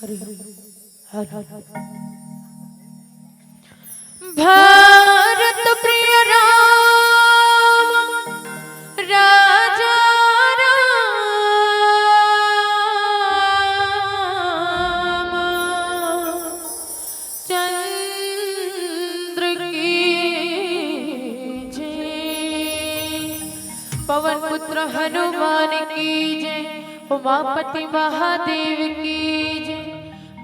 हरि हर हर भारत प्रिय राम राजा राम चंद्र की जय। पवन पुत्र हनुमान की जय। उमापति महादेव की जय।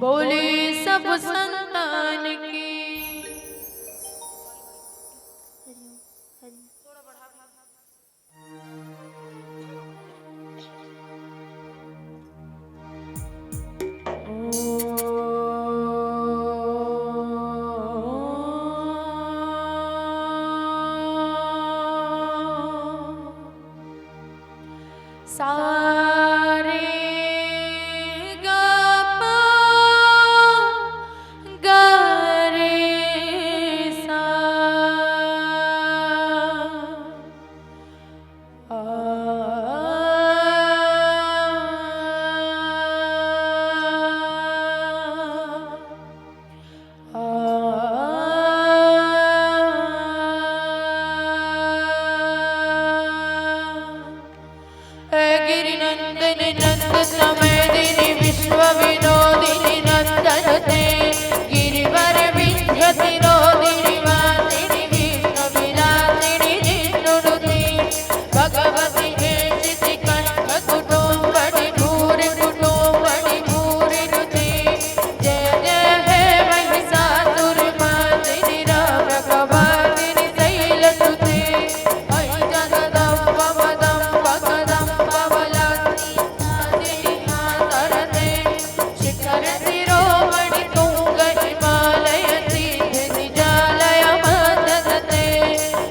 बोले सब संतान की। सारे गापा गारे सा गिरिनंदन नंद समेदिनी विश्व विनोदिनी नंदनते गिरिवर विंध्य तिरोदिनी वासिनी विष्णु विलासिनी जिन्नुनुते भगवती हेचिति कंठ कुटुंबनि भूरि कुटुंबनि भूरि नुते। जय जय हे महिषासुरमर्दिनी रम्यकवादिनी शैलसुते। अयि जगदम्ब मदम्ब कदम्ब शिखर शिरोमणि तुंग हिमालय निजालय मददते।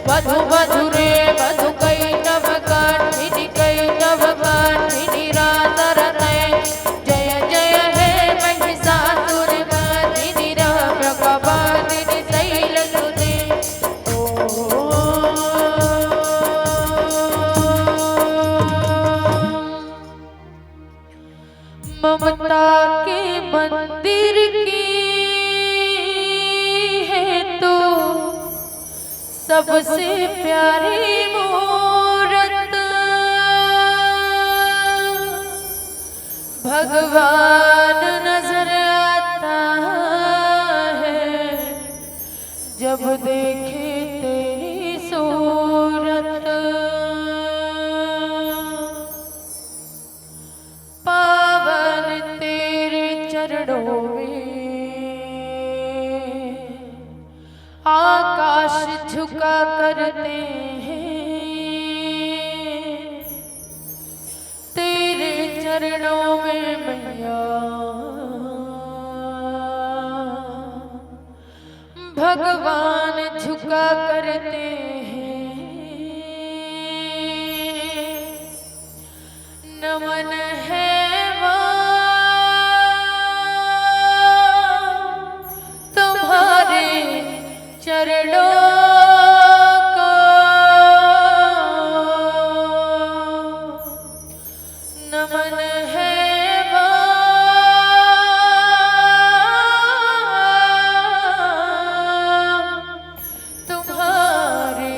वधु वधुरे वधु कैटभ काठिनि कैटभ काठिनि रातरते। जय जय हे महिषासुरमर्दिनी रम्यकवादिनि शैलसुते। ममता के मंदिर की है तो सबसे प्यारी मूरत। भगवान नजर आता है जब देखे तेरी सूरत। पावन तेरे चरणों में आकाश झुका करते हैं। तेरे चरणों में मैया भगवान झुका करते हैं। नमन है तुम्हारे चरणों को। नमन है तुम्हारे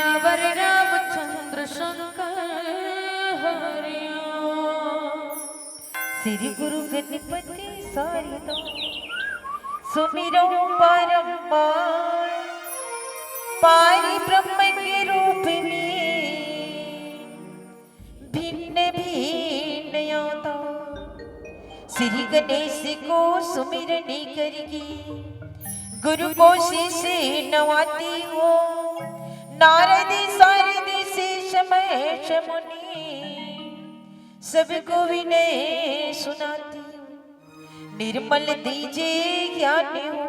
सियावर रामचंद्र शंकर हरिओम। श्री गुरु गणपति सारिदो सुमिरो बारंबार पारि ब्रह्म के रूप में भिन्न भिन्न अवतार। श्री गणेश को सुमिरन करके गुरु को शीशे नवाती हो। नारद सारद शेष महेश मुनि सबको विनय सुनाती। निर्मल दीजे ज्ञान हो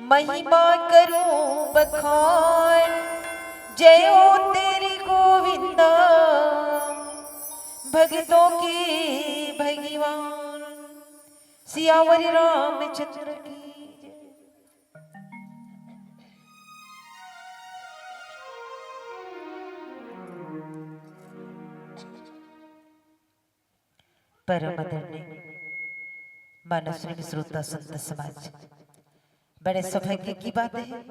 महिमा करूं बखान। जय हो तेरी गोविंदा भक्तों के भगवान। सियावर रामचंद्र की परम आदरणीय मानसरी श्रोता संत समाज, बड़े सौभाग्य की बात है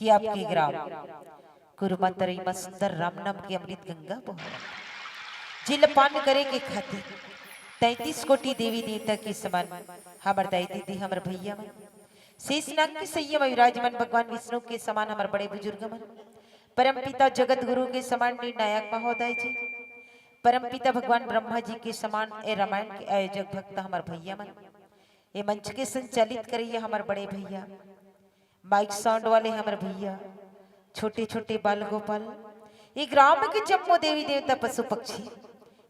कि आपके ग्राम कुरुमातरी में सुंदर राम नाम की अमृत गंगा बह जिलपान करे के खातिर 33 कोटि देवी देवता के समान हमार दाई दीदी हमार भैया मन शेषनाग के संयम विराजमान भगवान विष्णु के समान हमार बड़े बुजुर्ग मन परम पिता जगत गुरु के समान निर्णायक महोदय जी परम पिता भगवान ब्रह्मा जी के समान ए रामायण के आयोजक भक्त हमार भैया मन ये मंच के संचालित करिए हमार बड़े भैया माइक साउंड वाले हमार भैया छोटे छोटे बाल गोपाल ये ग्राम के जम्मो देवी देवता पशु पक्षी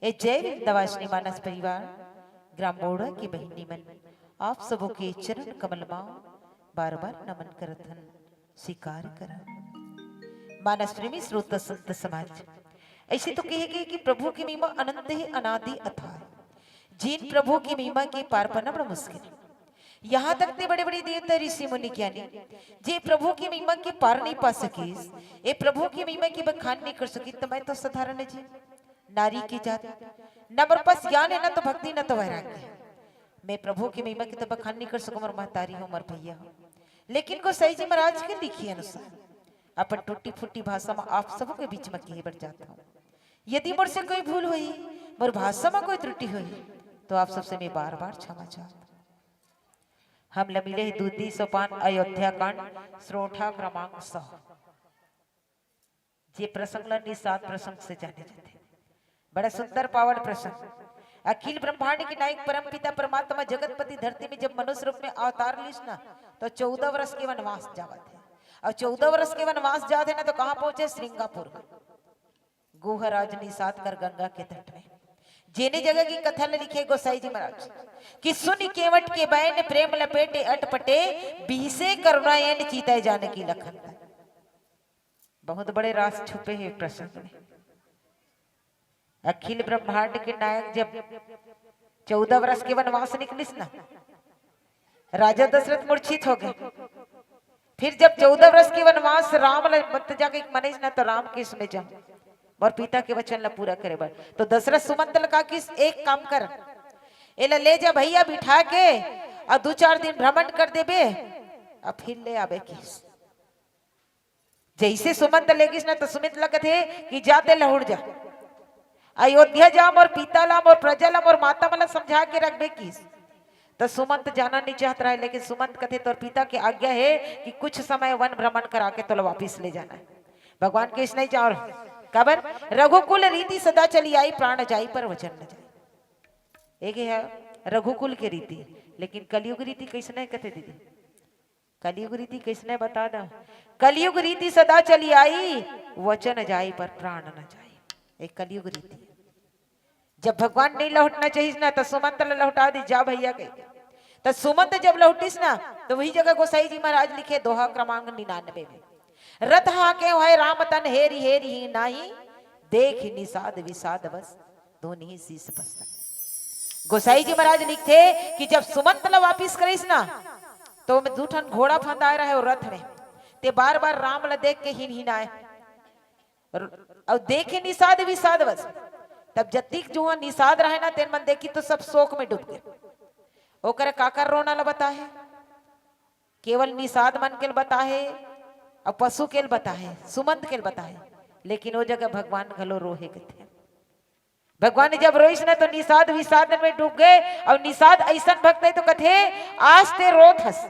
ये जय विंध्यवासिनी मानस परिवार ग्राम मोड़ा की बहनी मन आप सबों के चरण कमल माओ बार बार नमन करथन स्वीकार कर। मानस प्रेमी श्रोता संत समाज, ऐसे तो कहेगे कि प्रभु की महिमा अनंत है अनादि अथाह। जिन प्रभु की महिमा के पार पाना बड़ा मुश्किल। यहाँ तक ते बड़े बड़े देवता ऋषि मुनि ज्ञानी जे प्रभु की महिमा के पार नहीं पा सके, ये प्रभु की महिमा की बखान नहीं कर सकी। तो मैं तो साधारण जी नारी की जात, न मेरे पास ज्ञान है, न तो भक्ति, न तो वैराग्य है। मैं प्रभु की महिमा की तो बखान नहीं कर सकूं। मर महतारी हूँ, मर भैया हूँ, लेकिन गोसाई जी महाराज के लिखी अनुसार अपन टूटी फूटी भाषा में आप सबके बीच में कही बढ़ जाता हूँ। यदि मुझ से कोई भूल हुई, मोर भाषा में कोई त्रुटि हुई, तो आप सबसे मैं बार बार क्षमा चाहता हूँ। हम मिले दूती सोपान अयोध्या कांड श्रोठा क्रमांक 100 जे प्रसंग निषाद प्रसंग से जाने जाते। बड़ा सुंदर पावन प्रसंग। अखिल ब्रह्मांड के नायक परम पिता परमात्मा जगतपति धरती में जब मनुष्य रूप में अवतार लिस ना तो 14 वर्ष के वनवास जावत है। और 14 वर्ष के वनवास जाते ना तो कहाँ पहुंचे? श्रृंगापुर में गुहराज निषाद कर गंगा के तट में। जेने जगह की कथा लिखे गोसाई जी महाराज कि सुन केवट के बैन प्रेम लपेटे अटपटे बीसे करुणायन चीते जाने की लखन। बहुत बड़े रास छुपे हैं प्रसंग में। अखिल ब्रह्मांड के नायक जब 14 वर्ष के वनवास निकलिस ना, राजा दशरथ मूर्छित हो गए। फिर जब 14 वर्ष के वनवास राम मत जाके मनीष ना तो राम किस में जा और पिता के वचन ला पूरा करे बर। तो दशरथ सुमंत का किस एक काम कर, एला ले जा भैया बिठा के और 2-4 दिन भ्रमण कर देबे और फिर ले आबे किस। जैसे सुमंत लेगिस ना तो सुमित लगत है कि जाते लहुड़ जा अयोध्या जाम और पिता लाम और प्रजा लाम और माता मला समझा के रखबे किस। तो सुमंत जाना नहीं चाहता है, लेकिन सुमंत कथे तो पिता की आज्ञा है कि कुछ समय वन भ्रमण करा के तो वापिस ले जाना है। भगवान के इस नहीं चाह कबर रघुकुल रीति सदा चली आई प्राण जाई पर वचन न जाए। एक है रघुकुल की रीति, लेकिन कलयुग रीति कैसने कथे दीदी? कलयुग रीति कैसने बता दो? कलयुग रीति सदा चली आई वचन जाई पर प्राण न जाए। एक कलयुग रीति। जब भगवान नहीं लौटना चाहिए ना तो सुमंत लौटा दी जा भैया के। तो सुमंत जब लौटिस ना तो वही जगह गोसाई जी महाराज लिखे दोहा क्रमांक 99 में रथ हाके है राम तन हेरी हेरी ही नाही देख निषाद विषाद बस दोनों शीस पस्त। गोसाई जी महाराज लिखते कि जब सुमंत वापिस करिस ना तो मैं 2 ठन घोड़ा फंदाए रहे और रथ में ते बार बार राम ला देख के हिन हिनाए और देखे निषाद विषाद बस। तब जतिक जो निषाद रहे ना तेन मन देखी तो सब शोक में डूब गए। ओकर काकर रोना ला बता है, केवल निषाद मन के बता है अब पशु केल बताए, सुमंत केल बताए, लेकिन वो जगह भगवान घलो रोहे के थे। भगवान जब रोइस ना तो निषाद विषाद में डूब गए। और निषाद ऐसा भक्त है तो कथे आज ते रोत हस,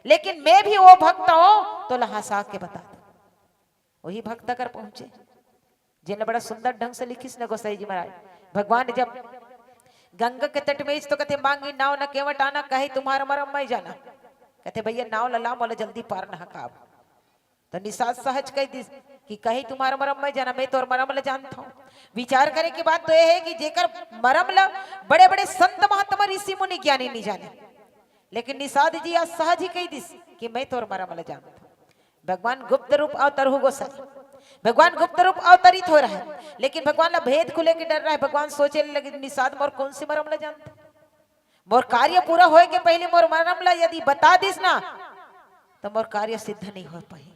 लेकिन मैं भी वो भक्त हूं तो लहासा के बता दो। वही भक्त कर पहुंचे जिन्हें बड़ा सुंदर ढंग से लिखिस न गोसाई जी महाराज। भगवान जब गंगा के तट में तो कहते मांगी नाव न केवट आना, कहे तुम्हारा मरम मैं जाना। कहते भैया नाव लला मोला जल्दी पार न हकाब। तो निषाद सहज कह दी कि कही तुम्हारा मरम मैं जाना, मैं तो और मरम ल जानता हूँ। विचार करे की बात तो यह है कि जेकर मरम ल बड़े बड़े संत महात्मा ऋषि मुनि ज्ञानी नहीं जाने, लेकिन निषाद जी आज सहज ही कह दिस कि मैं तो और मरम ल जानता हूँ। भगवान गुप्त रूप अवतर हो गोसाई, भगवान गुप्त रूप अवतरित हो रहा है, लेकिन भगवान ला भेद खुले के डर रहा है। भगवान सोचे लगे निषाद मोर कौन सी मरम ला जानते, मोर कार्य पूरा होए के पहले मोर मरम ला यदि बता दिस ना तो मोर कार्य सिद्ध नहीं हो पाए।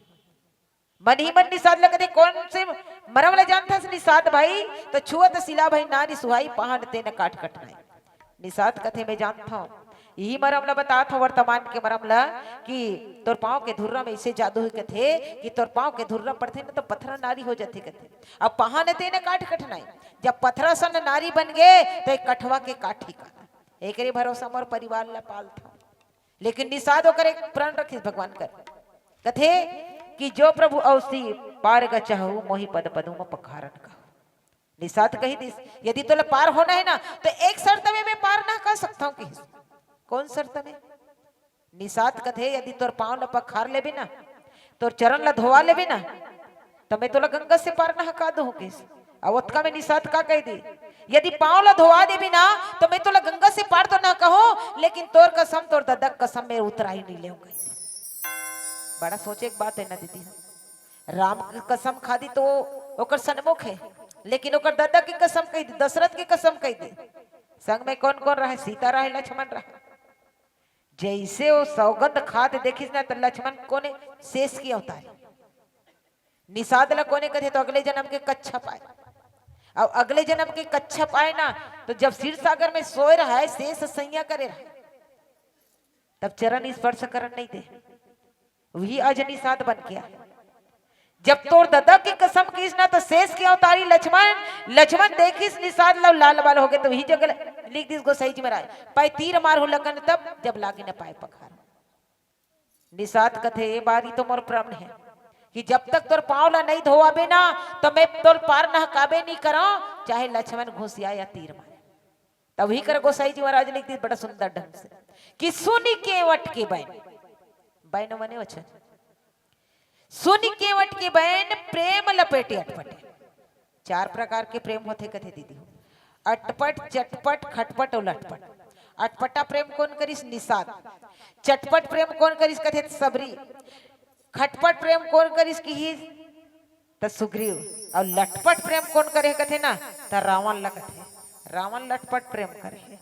मन ही मन निषाद लगे कौन से मरम ला जानता निषाद भाई, तो छुअत सिला भाई नारी सुहाई पहाड़ ते न काट कटनाई। निषाद कथे में जानता हूँ यही मरम ला बता था वर्तमान के मरम ला कि तोर पाँव के धुर्रा में ऐसे जादू ही कथे कि तोर पाँव के धुर्रा पड़ते न तो पत्थरा नारी हो जाते कथे। अब पहाड़ ते न काट कटनाई, जब पत्थरा सन नारी बन गए तो एक कठवा के काठी का एक भरोसा मोर परिवार ला पाल था। लेकिन निषाद होकर एक प्रण रखिस भगवान कर कथे कि जो प्रभु औसी पार ग चाहू मोहि पद पदू में पखारन का। निषाद कही दिस यदि तो पार होना है ना तो एक शर्त में मैं पार ना कर सकता हूँ। कि कौन शर्त में? निषाद कथे यदि तोर पाँव ला पखार ले भी ना, तोर चरण ला धोवा ले भी ना, तो मैं तोला गंगा से पार ना हका दूं। किस अवतका में निषाद का कह दी यदि पाँव ला धोवा दे भी ना तो मैं तोला गंगा से पार तो ना कहो, लेकिन तोर कसम तोर ददक कसम में उतरा ही नहीं लेऊंगा। बड़ा सोचे एक बात है ना दीदी, राम की कसम खादी तो ओकर सन्मुख है, लेकिन ओकर दादा की कसम कही दी, दशरथ की कसम कही दी। संग में कौन कौन रहे? सीता रहे, लक्ष्मण रहे। जैसे वो सौगंध खाद देखिस ना तो लक्ष्मण कोने शेष की अवतार, निषाद ला कोने कथे तो अगले जन्म के कच्छप आए। और अगले जन्म के कच्छप आए ना तो जब क्षीर सागर में सोए रहा है शेष सैया करे रहा, तब चरण स्पर्श करन नहीं दे, वही आज निषाद बन गया। जब तोर दादा की कसम कीस ना तो शेष की अवतारी लक्ष्मण, लक्ष्मण देखिस निषाद लव लाल बाल हो गए तो वही जगह लिख दिस गोसाई जी महाराज पाए तीर मार हो लगन तब जब लागे न पाए पखार। निषाद कथे ये बारी तो मोर प्रण है कि जब तक तोर पाँव ला नहीं धोआबे ना तो मैं तोर पार न हकाबे नहीं करा, चाहे लक्ष्मण घुसिया या तीर मारे। तभी कर गोसाई जी महाराज लिख दिस बड़ा सुंदर ढंग से कि सुन के वट के बैन, बैन मने वचन, सुन के वट के बैन प्रेम लपेटे अटपटे। चार प्रकार के प्रेम होते कथे दीदी, अटपट चटपट खटपट और लटपट। अटपटा प्रेम कौन करिस? निषाद। चटपट प्रेम कौन करिस? कथे सबरी। खटपट प्रेम कौन करिस? की त सुग्रीव। और लटपट प्रेम कौन करे कथे ना त रावण ला कथे, रावण लटपट प्रेम करे।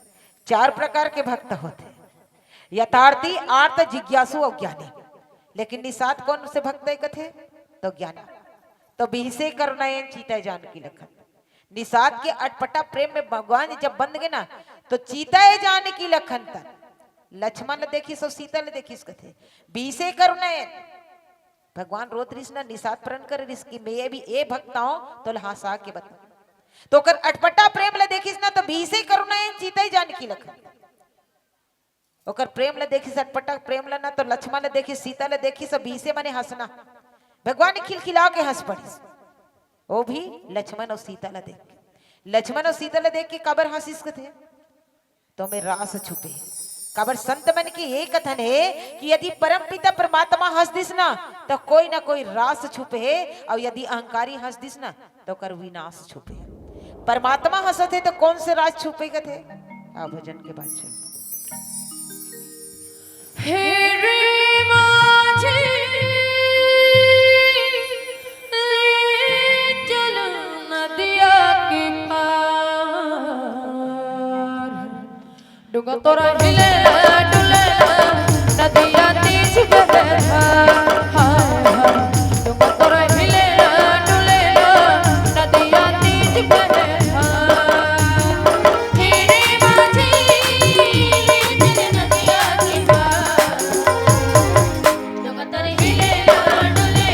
चार प्रकार के भक्त होते, यथार्थी, आर्त, जिज्ञासु और ज्ञानी। लेकिन निषाद कौन से भक्त है कथे तो ज्ञानी। तो बिहसे करनयन चीता जानकी लखन। निषाद के अटपटा प्रेम में भगवान जब बंद गए ना तो चीता जानकी लखन तन। लक्ष्मण ने देखी सो सीता ने देखी कथे बिहसे करनयन। भगवान रोत रिस ना निषाद प्रण कर रिस की मैं भी ए भक्त हूं तो लहासा के बता। तो कर अटपटा प्रेम ले देखिस ना तो बिहसे करनयन चीता जानकी लखन। ओकर प्रेम ले देखी अटपटा प्रेम ले ना तो लक्ष्मण ले देखी सीता ले देखी सब बीसे मने हंसना। भगवान ने खिलखिला के हंस पड़ी, वो भी लक्ष्मण और सीता ले देख के। लक्ष्मण और सीता ले देख के कबर हंसिस थे तो में रास छुपे। कबर संत मन की ये कथन है कि यदि परम पिता परमात्मा हंस दिस ना तो कोई ना कोई रास छुपे है, और यदि अहंकारी हंस दिस ना तो कर विनाश छुपे। परमात्मा हंसते तो कौन से राज छुपे थे? आ भजन के बाद चल हेरे माझे ले चल नदिया के पार, डूंगा तोरा हिले डुले नदिया तीज बहे धार। हाय हाय डूंगा तोरा हिले डुले नदिया तीज बहे धार। हेरे माझे ले चल नदिया के पार, डूंगा तोरा हिले डुले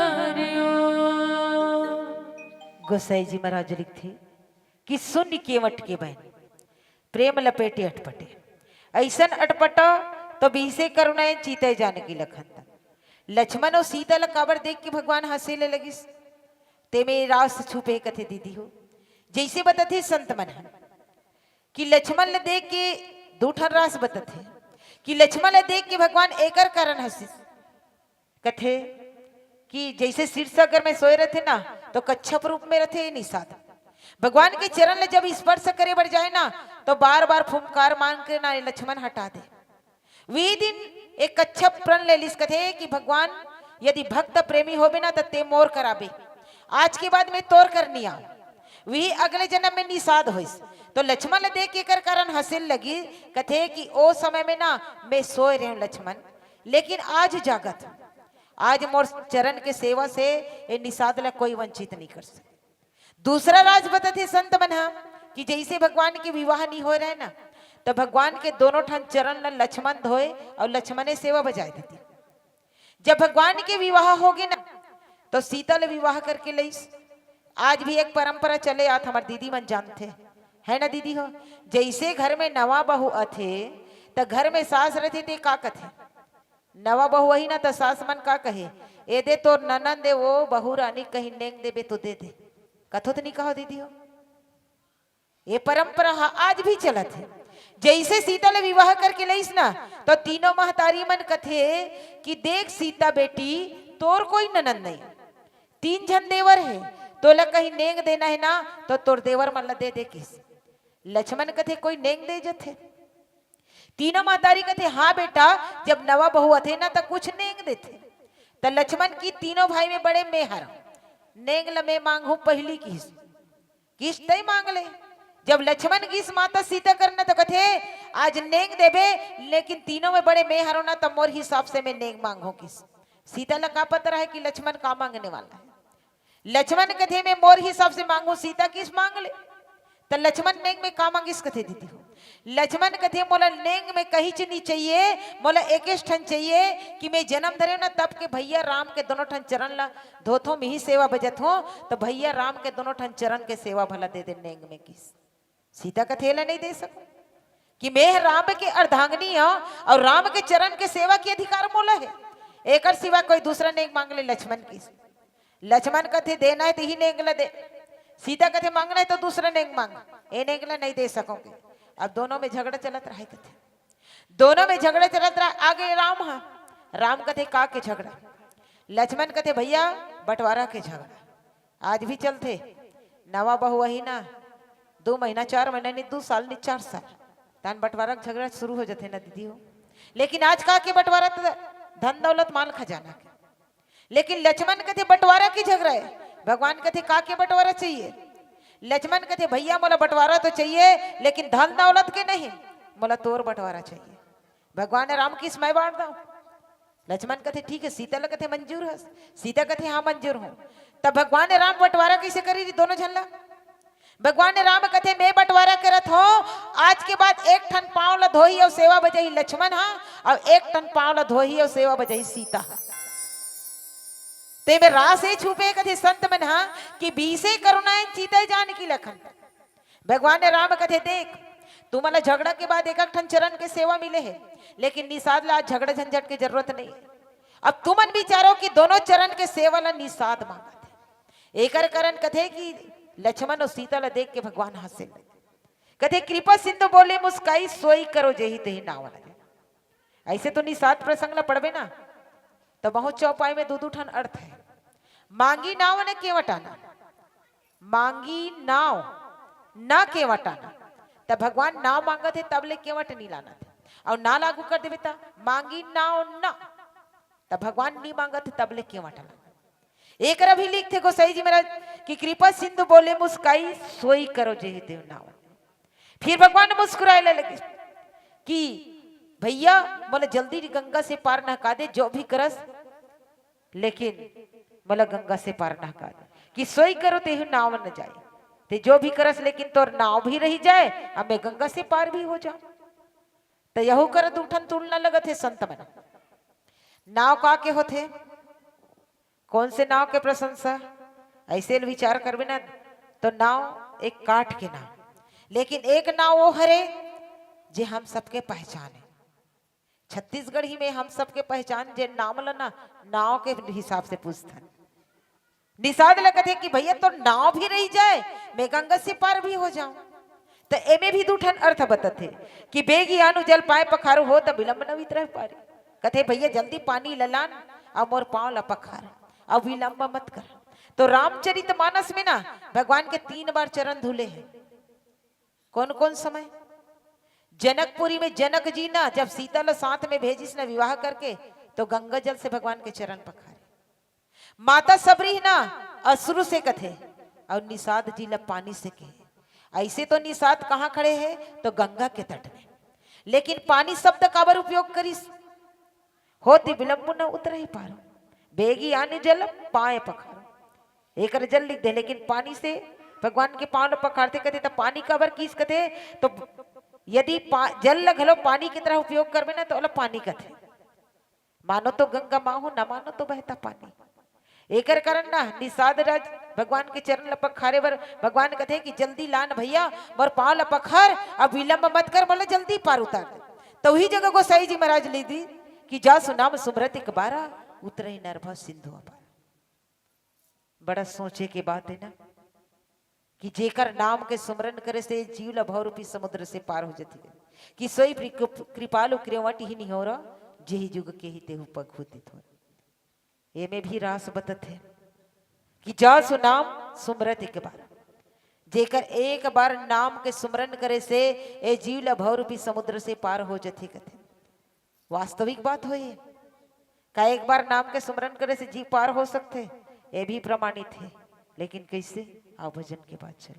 हरिओ। गोसाई जी महाराज लिखते कि सुन केवट के बहन प्रेम लपेटे अटपटे, ऐसन अटपटा तो बीसे करुणाएं चीते जानकी लखन। लक्ष्मण और सीता ला काबर देख के भगवान हंसे ले लगिस। ते में रास छुपे कथे दीदी हो, जैसे बतथे संत मन कि लक्ष्मण ले देख के दूठन रास बतथे कि लक्ष्मण ले देख के भगवान एकर कारण हंसिस। कथे कि जैसे शीर्षगर में सोए रहते ना तो कच्छप रूप में रहते निषाद। भगवान के चरण ले जब स्पर्श करे बढ़ जाए ना तो बार बार फुमकार मांग के ना लक्ष्मण हटा दे। वे दिन एक कच्छप प्रण ले लिस कथे कि भगवान यदि भक्त प्रेमी होबे ना तो ते मोर कराबे, आज के बाद मैं तोर करनी आ वही अगले जन्म में निषाद होइस। तो लक्ष्मण ले देख के कर कारण हंसिल लगी। कथे कि ओ समय में ना मैं सोए रहे लक्ष्मण, लेकिन आज जागत, आज मोर चरण के सेवा से ये निषाद ला कोई वंचित नहीं कर सकता। दूसरा राज बताते संत बना कि जैसे भगवान के विवाह नहीं हो रहे ना तो भगवान के दोनों ठन चरण ला लक्ष्मण धोए और लक्ष्मण सेवा बजाए देती। जब भगवान के विवाह होगे ना तो सीता ले विवाह करके लईस। आज भी एक परंपरा चले आत, हमारे दीदी मन जानते है ना दीदी हो। जैसे घर में नवा बहू अथे तो घर में सास रहती थे का कथे, नवा बहू वही ना तो सास मन का कहे ए दे तो ननन दे वो बहू रानी कहीं नेंग देबे तो दे दे, कथो तो नहीं कहो दीदी हो। ये परंपरा आज भी चलत है। जैसे सीता ले विवाह करके लईस ना तो तीनों महतारी मन कथे कि देख सीता बेटी तोर कोई ननन नहीं, तीन जन देवर है, तो ला कहीं नेंग देना है ना तो तोर देवर मन ला दे दे किस। लक्ष्मण कथे कोई नेंग दे जथे। तीनों महतारी कथे हाँ बेटा जब नवा बहू थे ना तो कुछ नेंग देते। तो लक्ष्मण की तीनों भाई में बड़े मेहर नेंग ल मैं मांगू पहली किस तय मांग ले। जब लक्ष्मण की माता सीता करना तो कथे आज नेंग देबे, लेकिन तीनों में बड़े मेहर होना तो मोर हिसाब से मैं नेंग मांगू किस। सीता ला का पता है कि लक्ष्मण का मांगने वाला है। लक्ष्मण कथे में मोर हिसाब से मांगू, सीता किस मांग ले। तो लक्ष्मण नेंग में का मांगिस कथे दीदी हो। लक्ष्मण कथे मोला नेंग में कहीं नहीं चाहिए, मोला एक ठन चाहिए कि मैं जन्म धरे ना तब के भैया राम के दोनों ठन चरण ला धोथो में ही सेवा बजत हो, तो भैया राम के दोनों ठन चरण के सेवा भला दे दे नेंग में किस। सीता कथे ला नहीं दे सकूं कि मैं राम के अर्धांगनी हूं और राम के चरण के सेवा की अधिकार मोला है, एक सिवा कोई दूसरा नेंग मांग ले लक्ष्मण की। लक्ष्मण कथे देना है तो ही नेंग ला दे, सीता कथे मांगना है तो दूसरा नेंग मांग, ए नेंग ला नहीं दे सकोगे। अब दोनों में झगड़ा चलत रहा कथे, दोनों में झगड़ा चलत रहा। आगे राम हा, राम कथे का के झगड़ा, लक्ष्मण कथे भैया बंटवारा के झगड़ा आज भी चलते। नवा बहू वही ना 2 महीना 4 महीना नहीं 2 साल नहीं 4 साल तान बंटवारा का झगड़ा शुरू हो जाते ना दीदी हो। लेकिन आज का के बंटवारा तो धन दौलत माल खजाना के, लेकिन लक्ष्मण कथे बंटवारा की झगड़ा है। भगवान कथे का के बंटवारा चाहिए। लक्ष्मण कथे भैया मोला बंटवारा तो चाहिए लेकिन धन दौलत के नहीं, मोला तोर बंटवारा चाहिए। भगवान राम की मैं बांट दू। लक्ष्मण कथे ठीक है, सीता ला कथे मंजूर है, सीता कथे हाँ मंजूर हूं। तब भगवान राम बंटवारा कैसे करी दोनों झल्ला। भगवान राम कथे मैं बंटवारा करत हो, आज के बाद एक ठन पांव ला धोही और सेवा बजाई लक्ष्मण हा और एक ठन पांव ला धोही और सेवा बजाई सीता हा। ते में रासे छुपे कथे संत मन हा कि बीसे करुणाएं चीते जानकी लखन। भगवान राम कथे देख तू मला झगड़ा के बाद एक ठन चरण के सेवा मिले है, लेकिन निषाद ला झगड़ा झंझट की जरूरत नहीं। अब तुमन विचारो कि दोनों चरण के सेवा ला निषाद मांगत है। एकर कारण कथे कि लक्ष्मण और सीता ला देख के भगवान हंसे कथे कृपा सिंधु बोले मुस्काई सोई करो जेही तेही नाव। ऐसे तो निषाद प्रसंग ला पढ़बे ना तो बहुत चौपाई में 2 ठन अर्थ है। मांगी नाव न केवटाना, मांगी नाव न केवटाना। तब भगवान नाव मांगत है तब ले केवट नहीं लाना थे, और ना लागू कर देवे ता मांगी नाव न, तब भगवान नहीं मांगत तब ले केवट लाना। एक भी लिखते गोसाई जी महाराज कि कृपा सिंधु बोले मुस्काई सोई करो जेहि देव नाव। फिर भगवान मुस्कुराए लगे कि भैया बोले जल्दी गंगा से पार नहका दे जो भी करस, लेकिन बोला गंगा से पार नहका दे कि सोई करो तेहु नाव न जाए, ते जो भी करस लेकिन तोर नाव भी रही जाए अब मैं गंगा से पार भी हो जाऊं। तो यहू कर दूठन तुलना लगत है संत मन। नाव का के होते कौन से नाव के प्रशंसा? ऐसे विचार करबे ना तो नाव एक काठ के नाव, लेकिन एक नाव वो हरे जे हम सबके पहचान है। छत्तीसगढ़ ही में हम सबके पहचान जे नाम लना नाव के हिसाब से पूछथन। निषाद लगत है कि भैया तो नाव भी रही जाए, मैं गंगा से पार भी हो जाऊं। तो एमे भी दूठन अर्थ बतत है कि बेगी आनु जल पाए पखारो हो तो विलंब न वितरह पारे। कथे भैया जल्दी पानी ललान और मोर पाँव ला पखार, अब विलंब मत कर। तो रामचरितमानस में ना भगवान के 3 बार चरण धुले हैं। कौन कौन समय? जनकपुरी में जनक जी ना जब सीता ला साथ में भेजिस ना विवाह करके, तो गंगा जल से भगवान के चरण पखारे। माता सबरी ना अश्रु से कथे और निषाद जी ला पानी से कहे। ऐसे तो निषाद कहाँ खड़े हैं? तो गंगा के तट में, लेकिन पानी शब्द काबर उपयोग करिस? होती विलंब न उतर ही पारो, बेगी आने जल पाए पखारो, एक जल लिख दे। लेकिन पानी से भगवान के पाँव पखारते कहते तो पानी काबर किस कथे? तो यदि जल लगलो पानी की तरह उपयोग करबे ना तो पानी कथे। मानो तो गंगा माँ हो, ना मानो तो बहता पानी। एकर कारण ना निषाद राज भगवान के चरण लपक खारे बर भगवान कहते कि जल्दी लान भैया मोर पाँव लपखार, अब विलंब मत कर, बोले जल्दी पार उतार दे। तो वही जगह गोसाई जी महाराज ले दी कि जा सुनाम सुमरत एक बारा उतरे नरभा सिंधु अपार। बड़ा सोचे की बात है ना कि जेकर नाम के सुमरन करे से जीव ला भव रूपी समुद्र से पार हो जाती है। कि सोई कृपालु क्रियवट ही नहीं हो रहा, जेहि जुग के ही तेहु पग होती थो। ये में भी रास बतत है कि जा सुनाम सुमरत एक बार, जेकर एक बार नाम के सुमरन करे से ए जीव ला भव रूपी समुद्र से पार हो जाती कथे। वास्तविक बात हो ये का एक बार नाम के सुमरन करे से जीव पार हो सकते, ये भी प्रमाणित है। लेकिन कैसे? आओ भजन के बाद चल।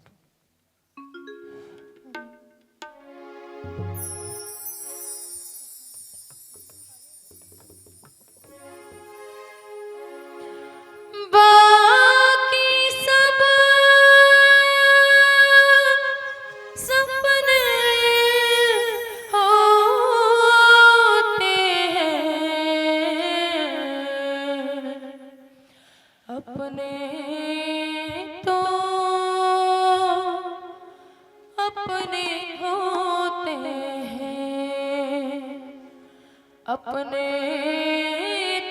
बाकी सब सपने होते हैं, अपने तो अपने होते हैं, अपने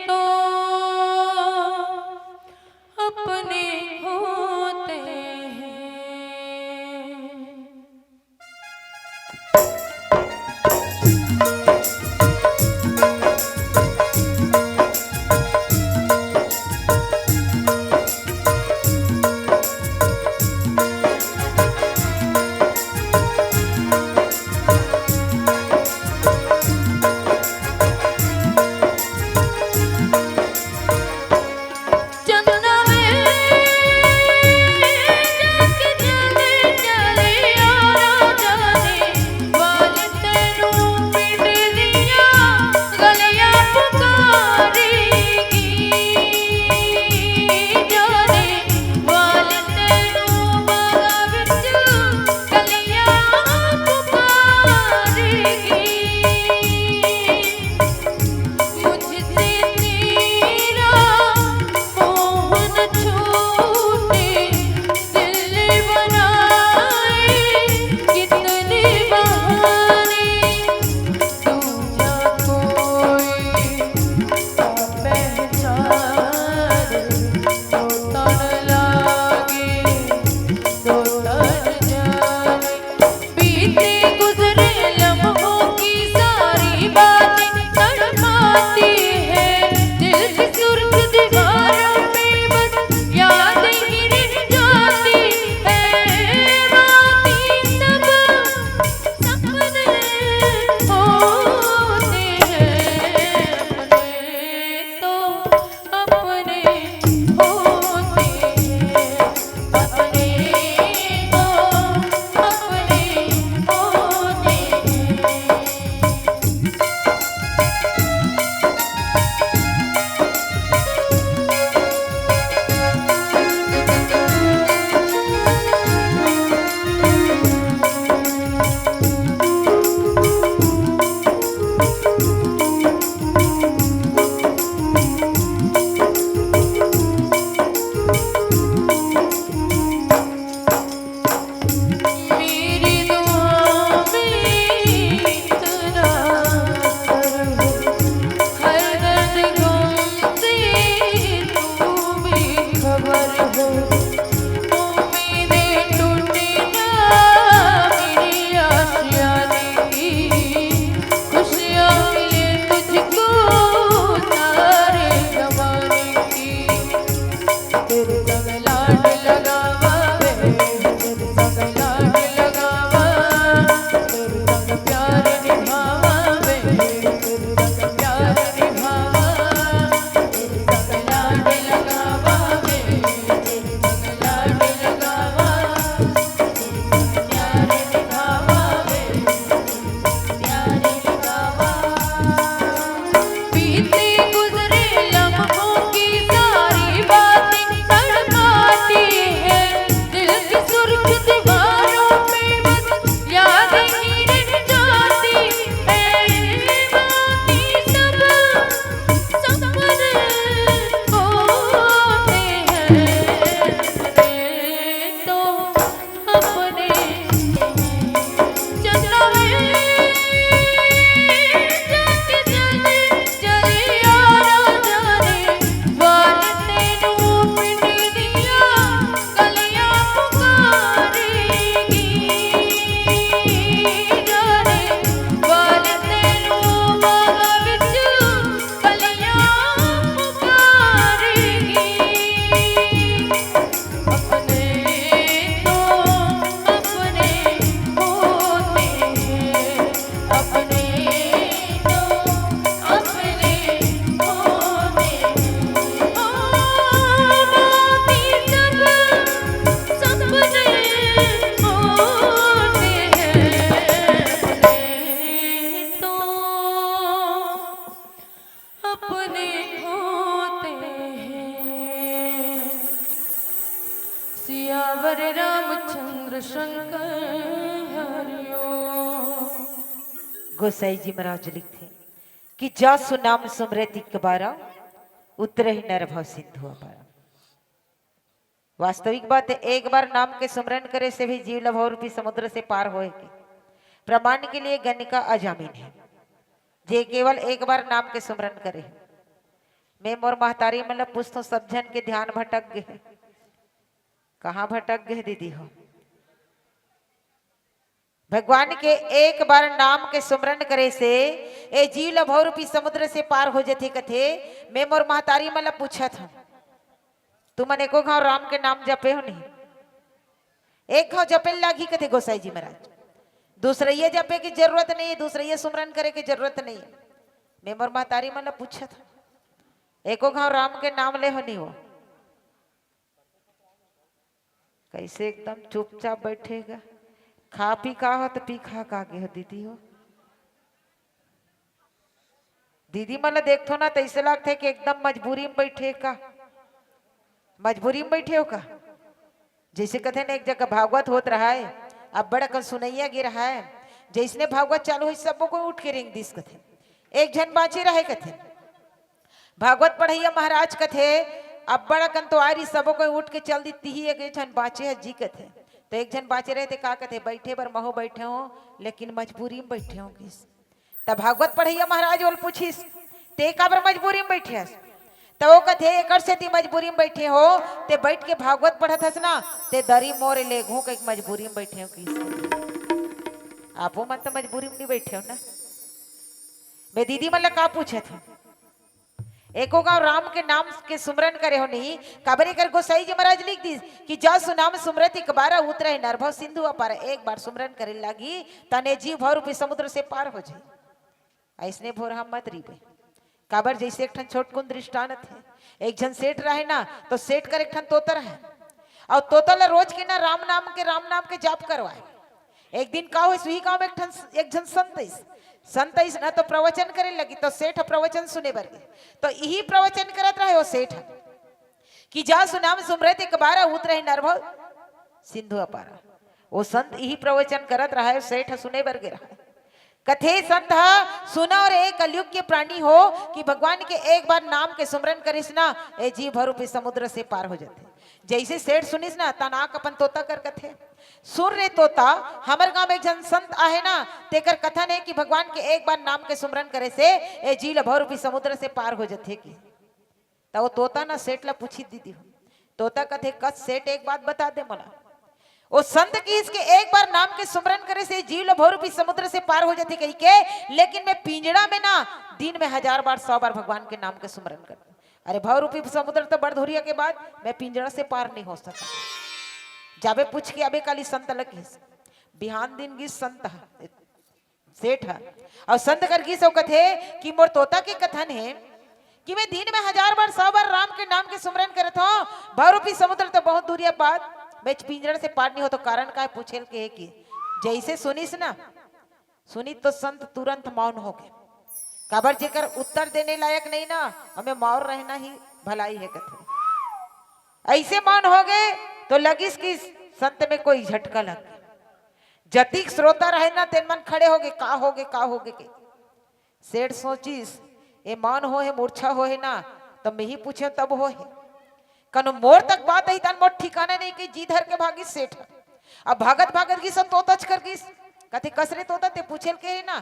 तो अपने होते हैं। सियावर रामचंद्र शंकर हरिओ। गोसाई जी महाराज लिखते कि जासु नाम सुमरति कबारा उतरे ही नर भव सिंधु अपारा। वास्तविक बात है, एक बार नाम के सुमरन करे से भी जीव लभव रूपी समुद्र से पार होएगी। प्रमाण के लिए गणिका अजामिन है, जे केवल एक बार नाम के सुमरन करे। मैं मोर महतारी मतलब पूछता सब जन के ध्यान भटक गए। कहाँ भटक गए दीदी हो? भगवान के एक बार नाम के सुमरन करे से ए जीव लभव रूपी समुद्र से पार हो जाते कथे। मैं मोर महतारी मतलब पूछा था तू मन एको घाव राम के नाम जपे हो नहीं? एक घाव जपे लागी कथे गोसाई जी महाराज। दूसरे जपे की जरूरत नहीं है, दूसरे सुमरन करे की जरूरत नहीं है। मैं मोर महतारी मतलब पूछा था एको घाव राम के नाम ले हो नहीं हो? कैसे एकदम चुपचाप बैठेगा? खा पी का हो तो पी खा का गे हो दीदी हो? दीदी मतलब देखो ना तो ऐसे लगता है कि एकदम मजबूरी में बैठे का। मजबूरी में बैठे हो का? जैसे कहते ना एक जगह भागवत होत रहा है, अब बड़ा कल सुनैया गिर रहा है, जैसने भागवत चालू हुई सबको कोई उठ के रेंग दिस कथे। एक जन बाँचे रहे कथे भागवत पढ़ैया महाराज कथे अब बड़ा कन तो आरी सबो कोई उठ के चल दी तीही एक जन बाँचे है जी कथे। तो एक जन बाँचे रहे थे का कथे बैठे बर महो बैठे हो लेकिन मजबूरी में बैठे हो किस। तब भागवत पढ़ैया महाराज बोल पूछिस ते का बर मजबूरी में बैठे हस? तो वो कथे एकर से ती मजबूरी में बैठे हो ते बैठ के भागवत पढ़त हस ना ते दरी मोर ले घू के मजबूरी में बैठे हो किस। आपो मन तो मजबूरी में नहीं बैठे हो ना। मैं दीदी मतलब का पूछे थे एको गाँव राम के नाम के सुमरन करे हो नहीं? काबरे कर गोसाई जी महाराज लिख दी कि जा सुनाम सुमरति कबारा उतरे नरभव सिंधु अपार। एक बार सुमरन करे लागी तने जीव भव रूपी समुद्र से पार हो जाए। ऐसने भोर हम मत रीबे। काबर जैसे एक ठन छोट कुन दृष्टांत है। एक जन सेठ रहे ना तो सेठ कर एक ठन तोता रहे और तोता ला रोज के ना राम नाम के जाप करवाए। एक दिन का हो सुही गांव में एक जन संत ना तो प्रवचन करे लगी तो सेठ प्रवचन सुने बर गए। तो यही प्रवचन करत रहे वो सेठ कि जा सुनाम सुमरति कबारा उतरे नरभव सिंधु अपारा। वो संत यही प्रवचन करत रहा है, सेठ सुने बर गे रहा है। कथे संत सुना और एक कलयुग के प्राणी हो कि भगवान के एक बार नाम के सुमरन करिस ना ए जीव भर रूपी समुद्र से पार हो जाते। जैसे सेठ सुनिस ना तनाक अपन तोता कर कथे सुन रे तोता हमर गांव में एक जन संत आहे ना तेकर कथन है कि भगवान के एक बार नाम के सुमरन करे से ए जीव भर रूपी समुद्र से पार हो जाते की। तो वो तोता ना सेठ ला पूछी दीदी हो तोता कथे कस सेठ एक बात बता दे मला वो संत की इसके एक बार नाम के सुमरन करे से जीव भव रूपी समुद्र से पार हो जाती कही के। लेकिन मैं पिंजड़ा में ना दिन में 1000 बार 100 बार भगवान के नाम के सुमरन करती। अरे भव रूपी समुद्र तो बड़धुरिया के बाद मैं पिंजड़ा से पार नहीं हो सकता। जाबे पूछ के अबे काली संत लगी बिहान दिन गी संत सेठ और संत कर गी सो कथे कि मोर तोता के कथन है कि मैं दिन में 1000 बार 100 बार राम के नाम के सुमरन करत हो भव रूपी समुद्र तो बहुत दूरिया बात मैं पिंजरा से पार नहीं हो। तो कारण का पूछेल के है कि जैसे सुनिस ना सुनी तो संत तुरंत मौन हो गए। काबर जेकर उत्तर देने लायक नहीं ना हमें मौन रहना ही भलाई है कथे। ऐसे मौन हो गए तो लगिस कि संत में कोई झटका लग गया। जतिक श्रोता रहे ना तेन मन खड़े हो गए का होगे के। सेठ सोचिस ए मौन हो है मूर्छा हो है ना तो मैं ही पूछे तब हो है कनो मोर तक बात ही तन मोर ठिकाने नहीं कि जी धर के भागी सेठ। अब भागत की सब तोतच कर गई कथे कसरे तोता ते पूछेल के है ना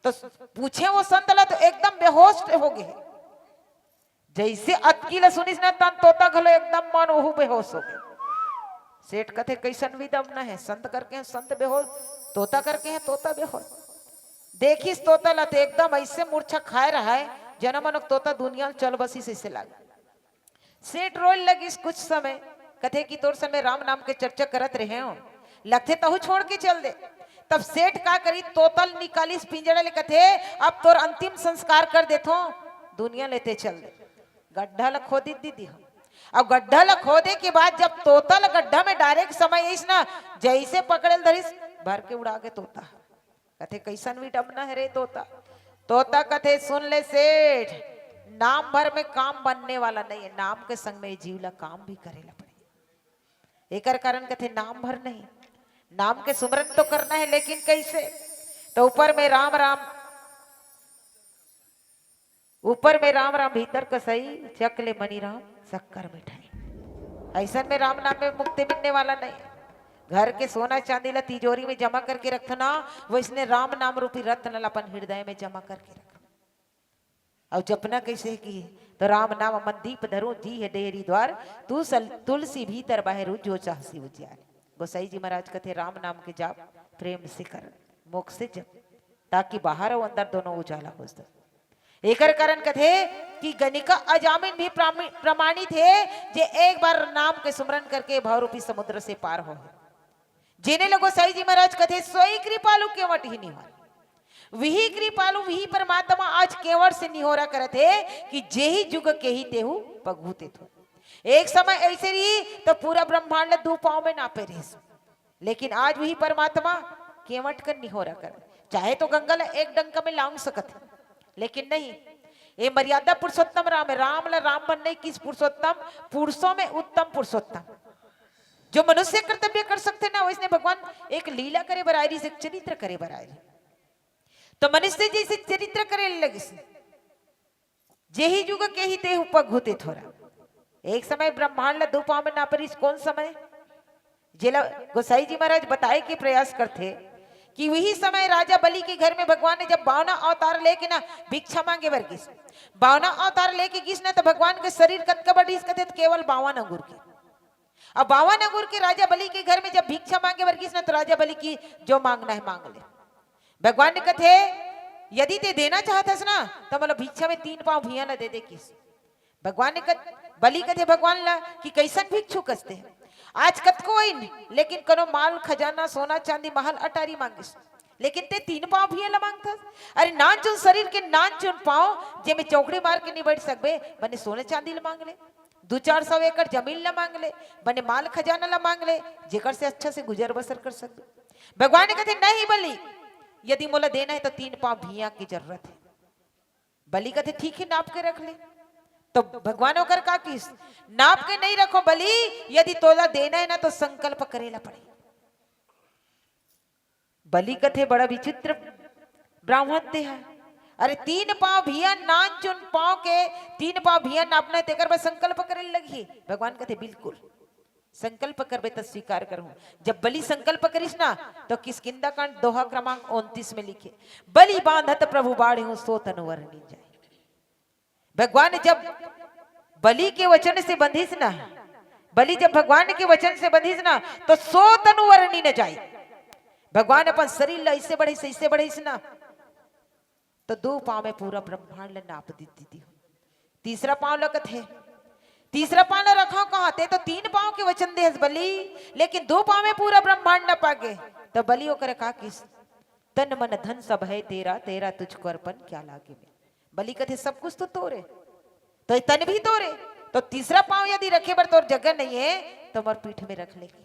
तो पूछे वो संत ला तो एकदम बेहोश हो गए। जैसे अतकी ला सुनिस ना तन तोता घलो एकदम मन ओहू बेहोश हो गए। सेठ कथे कैसन भी दम न है संत करके हैं संत बेहोश तोता करके हैं तोता बेहोश। देखिस तोता ला तो एकदम ऐसे मूर्छा खाए रहा है जना मनक तोता दुनिया चल बसी से लागे। सेठ रोल लगी कुछ समय कथे कि तोर समय राम नाम के चर्चा करत रहे हो लगते तहु छोड़ के चल दे। तब सेठ का करी तोतल निकाली पिंजड़ा ले कथे अब तोर अंतिम संस्कार कर देथो दुनिया लेते चल दे। गड्ढा ला खोदी दीदी हम अब गड्ढा ला खोदे के बाद जब तोतल गड्ढा में डायरेक्ट समय इस ना जैसे पकड़े धरिस भर के उड़ा के तोता कथे कैसन भी डबना है रे तोता। तोता कथे सुन ले सेठ नाम भर में काम बनने वाला नहीं है नाम के संग में जीवला काम भी करेला पड़े। एकर कारण कथे नाम भर नहीं, नाम के सुमरन तो करना है, लेकिन कैसे? तो ऊपर में राम राम, ऊपर में राम राम भीतर कसई, चकले मनी राम शक्कर मिठाई। ऐसा में राम नाम में मुक्ति मिलने वाला नहीं है। घर के सोना चांदी ला तिजोरी में जमा करके रखना, वो इसने राम नाम रूपी रत्न अपन हृदय में जमा करके रखना। और जपना कैसे की? तो राम नाम मन दीप धरो जी है डेहरी द्वार, तू तुलसी भीतर बाहर जो चाहसी उजियार। गोसाई जी महाराज कहते राम नाम के जाप प्रेम से कर, मुख से जप, ताकि बाहर और अंदर दोनों उजाला हो सके। एकर कारण कथे कि गणिका अजामिन भी प्रमाणित है, जे एक बार नाम के सुमरन करके भावरूपी समुद्र से पार हो। जेने लोगो साई जी महाराज कथे सोई कृपालु केवट ही निहार, वही कृपालु वही परमात्मा आज केवट से निहोरा करते कि जेही जुग के ही तेहु पगभूते थो। एक समय ऐसे रही तो पूरा ब्रह्मांड दो पांव में नापे रहे, लेकिन आज वही परमात्मा केवट कर निहोरा कर। चाहे तो गंगा एक डंका में लांग सकत, लेकिन नहीं, ये मर्यादा पुरुषोत्तम राम है। राम ला राम बनने किस पुरुषोत्तम, पुरुषों में उत्तम पुरुषोत्तम। जो मनुष्य कर्तव्य कर सकते ना, वैसे भगवान एक लीला करे बरायरी से चरित्र करे बरायरी। तो मनुष्य जैसे चरित्र करे लगे, जेही जुग के ही ते उपग होते थोड़ा। एक समय ब्रह्मांड दो पांव में ना परिस, कौन समय? जिला गोसाई जी महाराज बताए के प्रयास करते कि वही समय राजा बलि के घर में भगवान ने जब 52 अवतार लेके ना भिक्षा मांगे वर्गिस, 52 अवतार लेके गिस ना, तो भगवान के शरीर कतका बड़ी कहते केवल 52 अंगूर के। अब 52 अंगूर के राजा बलि के घर में जब भिक्षा मांगे वर्गिस ना, तो राजा बलि की जो मांगना है मांग ले। भगवान ने कथे यदि ते देना चाहतस ना, तो मतलब भिक्षा में 3 पांव भिया ना दे दे किस। भगवान ने बलि कथे भगवान ला कि कैसन भिक्षु कसते हैं आज कतको आई, लेकिन कनो माल खजाना सोना चांदी महल अटारी मांगिस, लेकिन ते 3 पांव भिया ला मांगतस। अरे नान चुन शरीर के नान चुन पांव जे में चौकड़ी मार के निबट सकबे, बने सोने चांदी ला मांग ले, 200-400 एकड़ जमीन ला मांग ले, बने माल खजाना ला मांग ले, जेकर से अच्छा से गुजर बसर कर सकबे। भगवान ने कथे नहीं बलि, यदि मोला देना है तो 3 पांव भिया की जरूरत है। बलि कहते ठीक है नाप के रख ले। तो भगवान होकर का किस नाप के नहीं रखो बलि, यदि तोला देना है ना तो संकल्प करेला पड़े। बलि कथे बड़ा विचित्र ब्राह्मण थे है। अरे 3 पांव भिया नान चुन पांव के 3 पांव भिया नापना तेकर में संकल्प करे लगी। भगवान कहते बिल्कुल संकल्प करबे तो स्वीकार करूं। जब बलि संकल्प करिस ना, तो किष्किंधा कांड दोहा क्रमांक 29 में लिखे बलि बांधत प्रभु बाढ़ हूं सो तनुवर नहीं जाए। भगवान जब बलि के वचन से बंधिस ना, बलि जब भगवान के वचन से बंधिस ना, तो सो तनुवर नहीं न जाए। भगवान अपन शरीर ला ऐसे बढ़े ना, तो 2 पांव में पूरा ब्रह्मांड नाप दी। तीसरा पांव लगत है, तीसरा पांव रखा कहां थे? तो 3 पांव के वचन दे बलि, लेकिन 2 पांव में पूरा ब्रह्मांड न पागे। तो बलि होकर का किस तन मन धन सब है तेरा, तेरा तुझको अर्पण क्या लागे में। बलि कथे सब कुछ तो तोरे, तो तन भी तोरे, तो तीसरा पांव यदि रखे बर तोर जगह नहीं है तो मोर पीठ में रख लेगी।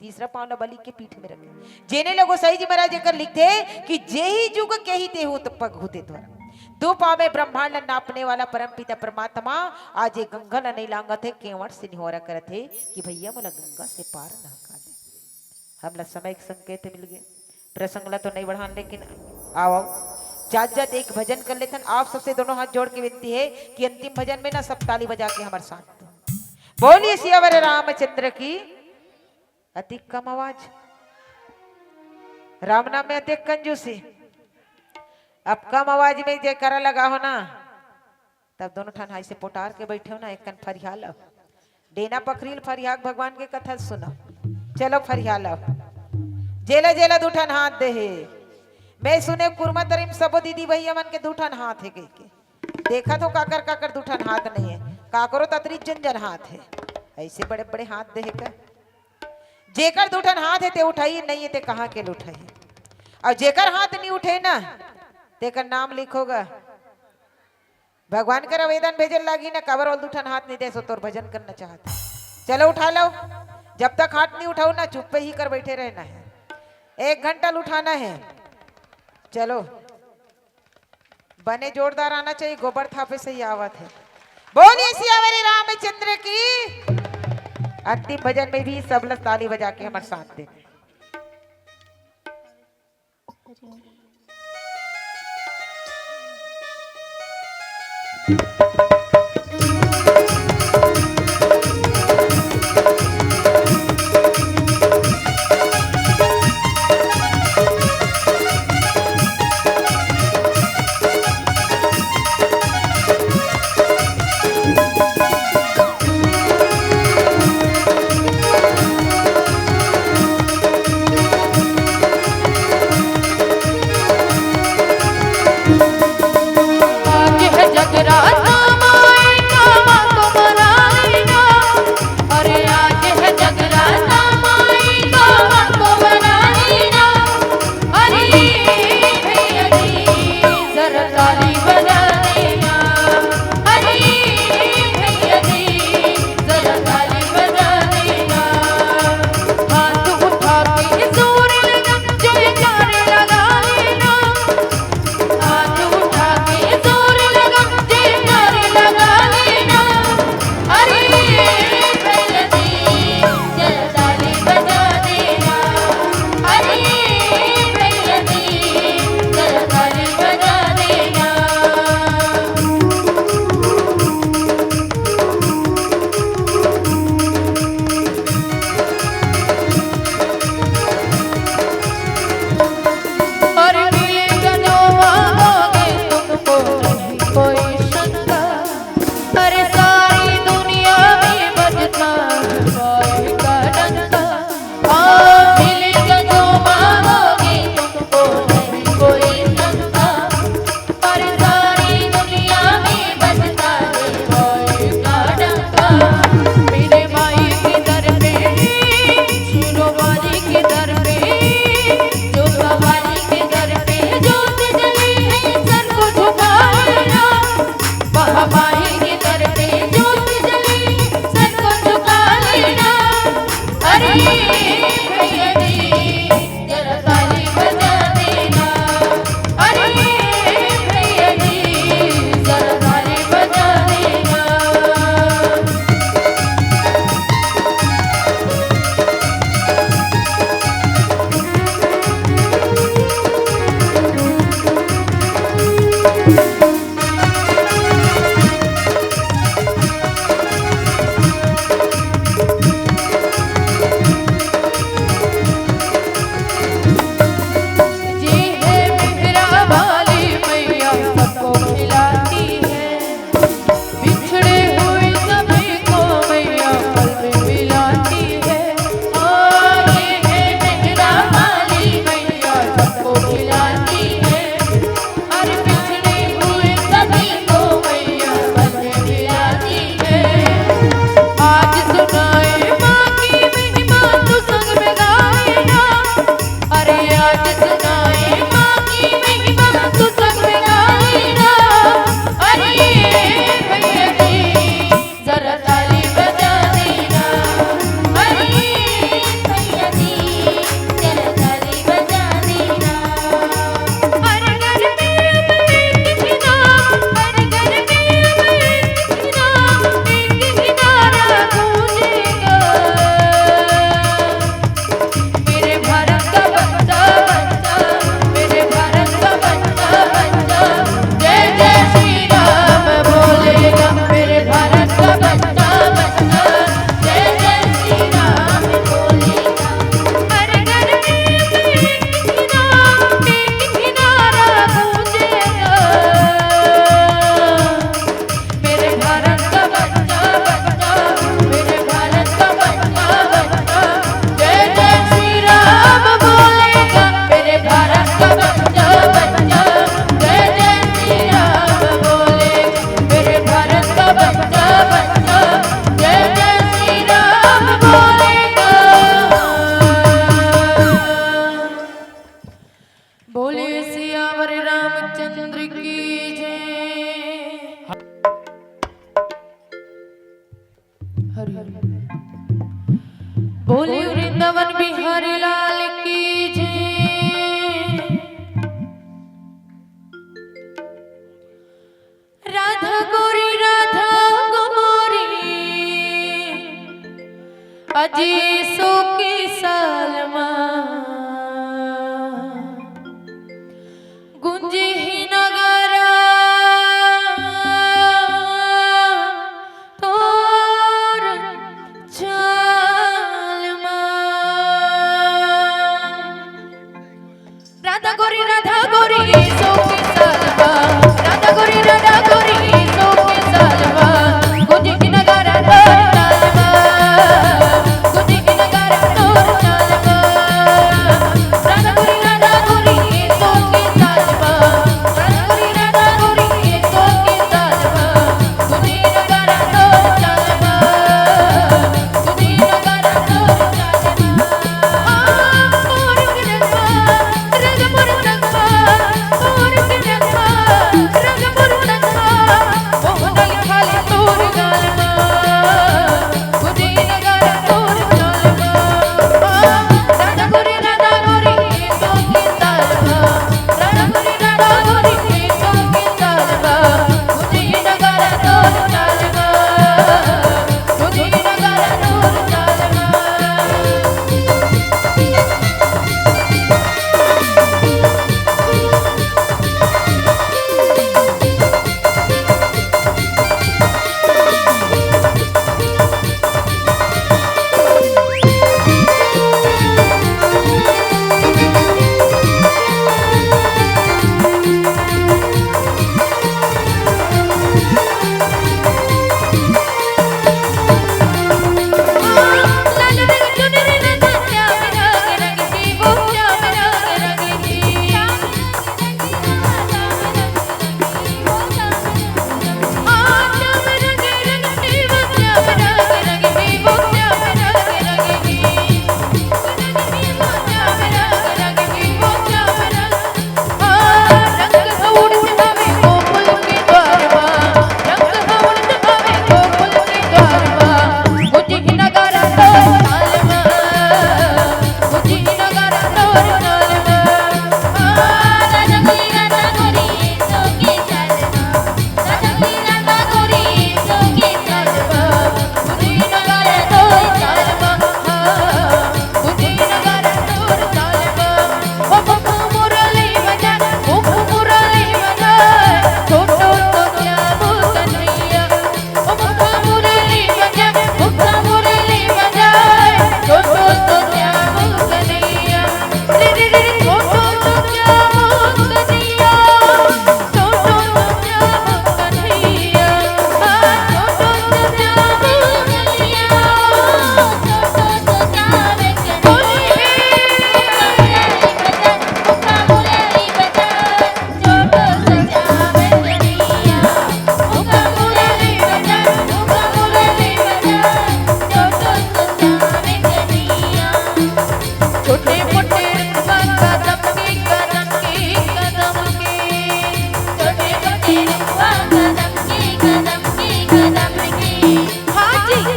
तीसरा पांव बलि के पीठ में रखे। जेने लोगो सही जी महाराज कर लिखते कि जे ही जुग के ही ते हो तो पग होते द्वारा। 2 पांव में ब्रह्मांड नापने वाला परम पिता परमात्मा आज एक गंगा नहीं लांगत है, केवट से निहोरा करत है कि भैया मोला गंगा से पार ना कर दे। हमला समय एक संकेत मिल गए, प्रसंग ला तो नहीं बढ़ान, लेकिन आओ जात एक भजन कर लेते। आप सबसे दोनों हाथ जोड़ के विनती है कि अंतिम भजन में ना सब ताली बजा के हमारे साथ बोलिए सियावर रामचंद्र की। अति कम आवाज, राम नाम में अति कंजूसी। अब कम आवाज में जयकारा लगा हो ना, तब दोनों ठान हाई से पोटार के बैठे हो ना, एक कन फरियाल डेना पखरील फरियाग भगवान के कथा सुनो। चलो फरियाल जेला जेला 2 ठन हाथ दे है। मैं सुने कुरमा तरीम सबो दीदी भैया मन के 2 ठन हाथ है के देखा तो काकर काकर 2 ठन हाथ नहीं है, काकरो ततरी जन हाथ है। ऐसे बड़े बड़े हाथ दे का जेकर 2 ठन हाथ है ते उठाई नहीं है ते कहाँ के उठाई। और जेकर हाथ नहीं उठे ना तेकर नाम लिखोगा, भगवान कर आवेदन भेजल लागी ना, कबर और 2 ठन हाथ नहीं दे सो तोर भजन करना चाहता। चलो उठा लो, जब तक हाथ नहीं उठाओ ना चुप पे ही कर बैठे रहना है, 1 घंटा उठाना है। चलो बने जोरदार आना चाहिए, गोबर थापे से ही आवत है। बोलिए सियावरी रामचंद्र की। अंतिम भजन में भी सब लोग ताली बजा के हमारे साथ दे। आज है जगराता माई का मातो बनाएगा। अरे आज है जगराता माई का मातो बनाएगा। अरे भैया जी जरा ताली बजा देना। अरे भैया जी जरा ताली बजा देना। हाथ उठा के जोर लगा जयकार लगा लेना। हाथ उठा के जोर लगा जयकार लगा लेना। अरे भैया जी जरा ताली बजा देना। अरे भैया जी जरा ताली बजा देना। और मिलेगा जो मांगोगे तुमको नहीं कोई शंका। अरे सारी दुनिया में बजता है गाय का डंका। हाँ मिलेगा जो मांगोगे तुमको नहीं कोई शंका। अरे सारी दुनिया में बजता है गाय का डंका। मेरे माई के दर पे शीरों वाली के दर पे जोता वाली के दर पे जोत जली है सर को झुका लेना। महामाई के दर पे जोत जली सर को झुका लेना। अरे भैया जी जरा ताली बजा देना। अरे भैया जी जरा ताली बजा देना। जी है मेहरा वाली मैया सबको खिलाती है। बिछड़े हुए सभी को मैया पल में मिलाती है। ये है मेहरा वाली मैया सबको खिलाती है। अरे बिछड़े हुए सभी को मैया पल में मिलाती है। आज सुनाए माँ की महिमा तू संग में गाएगा। अरे आज सुनाए माँ की महिमा तू संग में गाएगा। अरे भैया जी जरा ताली बजा देना। अरे भैया जी जरा ताली बजा देना। हर घर में अब एक ही नाम, हर घर में अब एक ही नाम, एक ही नारा गूंजेगा। मेरे भारत का बच्चा बच्चा, मेरे भारत का बच्चा बच्चा जय जय श्री राम बोलेगा। मेरे भारत का बच्चा बच्चा जय जय श्री राम बोलेगा। हर घर में अब एक ही नाम, एक ही नारा गूंजेगा। मेरे भारत का बच्चा बच्चा, मेरे भारत का बच्चा बच्चा जय जय श्री राम बोलेगा। मेरे भारत का बच्चा बच्चा जय जय श्री राम बोलेगा। मेरे भारत का बच्चा बच्चा जय जय श्री राम बोलेगा। बोलिए सियावर रामचंद्र की जय। हरि हरि बोले वृंदावन बिहारी लाल की जय। राधा गोरी अजी सुखी सालमा गुंजी ही नगरा तोर चालमा राधा गोरी सुखी सालमा राधा गोरी सुखी सालमा गुंजी ही नगरा तोर चालमा गुंजी ही नगरा तोर चालमा राधा गोरी सुखी सालमा राधा गोरी सुखी सालमा गुंजी ही नगरा तोर चालमा गुंजी ही नगरा तोर चालमा और गिरवा रंग मुरतवा और गिरवा रंग मुरतवा मोहन खाली तोर गालमा गुंजी ही नगरा तोर चालमा राधा गोरी सुखी सालमा राधा गोरी सुखी सालमा गुंजी ही नगरा तोर चालमा गुंजी ही नगरा तोर चालमा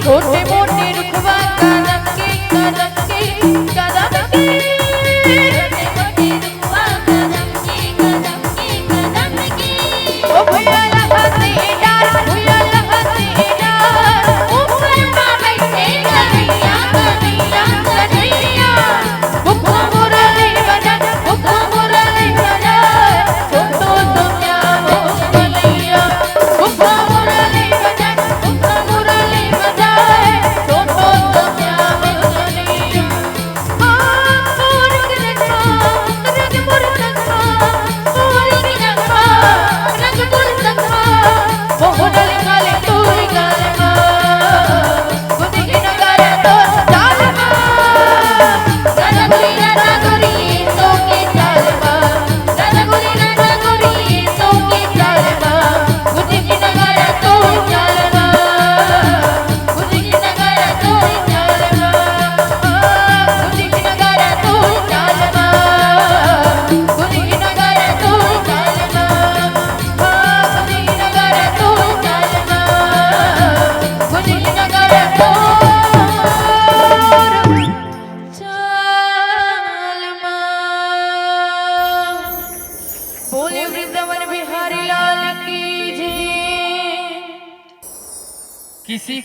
छोटे मोटे रुखवा कदम के कदम के ओ भैया लहते डार भैया लहते डार ऊपर में बैठे कन्हैया कन्हैया कन्हैया मुखा मुरली बजन छोटो तो क्या वो कन्हैया मुखा मुरली बजन छोटो तो क्या वो कन्हैया और गिरवा रंग मुरतवा और गिरवा रंग मुरतवा मोहन खाली तोर गालमा गुंजी ही नगरा तोर चालमा राधा गोरी सुखी सालमा राधा गोरी सुखी सालमा गुंजी ही नगरा तोर चालमा गुंजी ही नगरा तोर चालमा गुंजी ही नगरा तोर चालमा गुंजी ही नगरा तोर चालमा गुंजी ही नगरा तोर चालमा गुंजी ही नगरा तोर चालमा बोले वृंदावन बिहारी लाल की जय। किसी